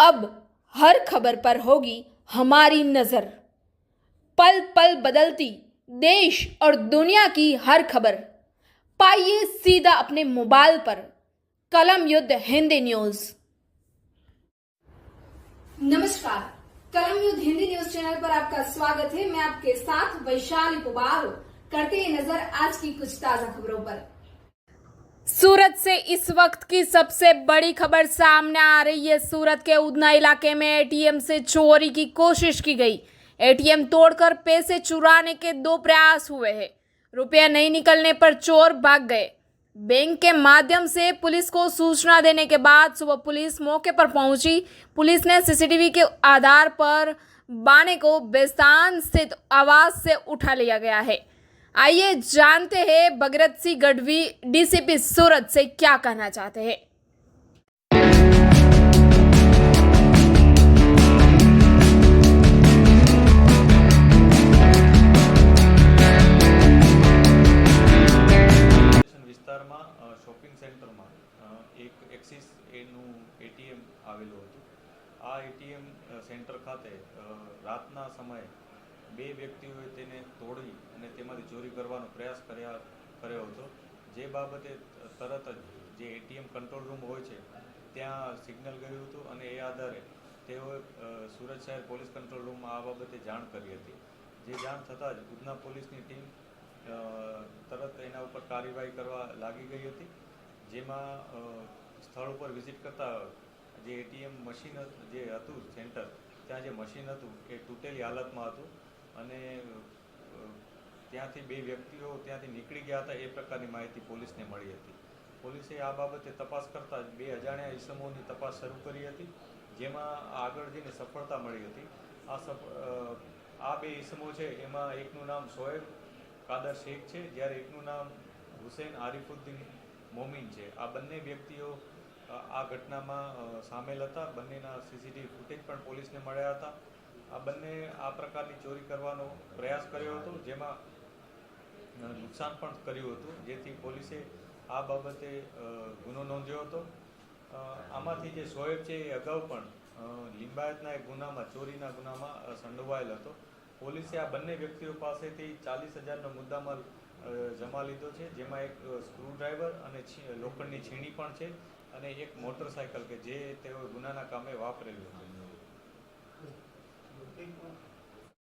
अब हर खबर पर होगी हमारी नजर। पल पल बदलती देश और दुनिया की हर खबर पाइए सीधा अपने मोबाइल पर। कलम युद्ध हिंदी न्यूज। नमस्कार, कलम युद्ध हिंदी न्यूज चैनल पर आपका स्वागत है। मैं आपके साथ वैशाली पुबार। करते हैं नजर आज की कुछ ताजा खबरों पर। सूरत से इस वक्त की सबसे बड़ी खबर सामने आ रही है। सूरत के उधना इलाके में एटीएम से चोरी की कोशिश की गई। एटीएम तोड़कर पैसे चुराने के 2 प्रयास हुए हैं। रुपया नहीं निकलने पर चोर भाग गए। बैंक के माध्यम से पुलिस को सूचना देने के बाद सुबह पुलिस मौके पर पहुंची। पुलिस ने सीसीटीवी के आधार पर बाने को बेस्तान स्थित आवास से उठा लिया गया है। आइए जानते हैं भगीरथ सिंह गढ़वी डीसीपी सूरत से क्या कहना चाहते हैं। વિસ્તારમાં શોપિંગ સેન્ટરમાં એક એક્સિસ એનું એટીએમ આવેલું હતું। આ એટીએમ સેન્ટર ખાતે રાતના સમયે 2 વ્યક્તિઓએ તેને તોડી અને તેમાંથી ચોરી કરવાનો પ્રયાસ કર્યો હતો। જે બાબતે તરત જ જે એટીએમ કંટ્રોલ રૂમ હોય છે ત્યાં સિગ્નલ ગયું હતું અને એ આધારે તેઓએ સુરત શહેર પોલીસ કંટ્રોલ રૂમમાં આ બાબતે જાણ કરી હતી। જે જાણ થતાં જ ઉધના પોલીસની ટીમ તરત એના ઉપર કાર્યવાહી કરવા લાગી ગઈ હતી। જેમાં સ્થળ ઉપર વિઝિટ કરતા જે એટીએમ મશીન જે હતું સેન્ટર ત્યાં જે મશીન હતું એ તૂટેલી હાલતમાં હતું અને ત્યાંથી 2 વ્યક્તિઓ ત્યાંથી નીકળી ગયા હતા એ પ્રકારની માહિતી પોલીસને મળી હતી। પોલીસે આ બાબતે તપાસ કરતા 2 અજાણ્યા ઇસમોની તપાસ શરૂ કરી હતી, જેમાં આગળ જઈને સફળતા મળી હતી। આ 2 ઇસમો છે એમાં એકનું નામ શોએબ કાદર શેખ છે, જ્યારે એકનું નામ હુસૈન આરિફુદ્દીન મોમીન છે। આ બંને વ્યક્તિઓ આ ઘટનામાં સામેલ હતા। બંનેના સીસીટીવી ફૂટેજ પણ પોલીસને મળ્યા હતા। આ બંને આ પ્રકારની ચોરી કરવાનો પ્રયાસ કર્યો હતો, જેમાં નુકસાન પણ કર્યું હતું, જેથી પોલીસે આ બાબતે ગુનો નોંધ્યો હતો। આમાંથી જે શોએબ છે એ અગાઉ પણ લિંબાયતના એક ગુનામાં ચોરીના ગુનામાં સંડોવાયેલ હતો। પોલીસે આ બંને વ્યક્તિઓ પાસેથી 40,000નો મુદ્દામાલ જમા લીધો છે, જેમાં એક સ્ક્રૂડ્રાઈવર અને લોખંડની છીણી પણ છે અને એક મોટરસાયકલ કે જે તેઓ ગુનાના કામે વાપરેલું હતું।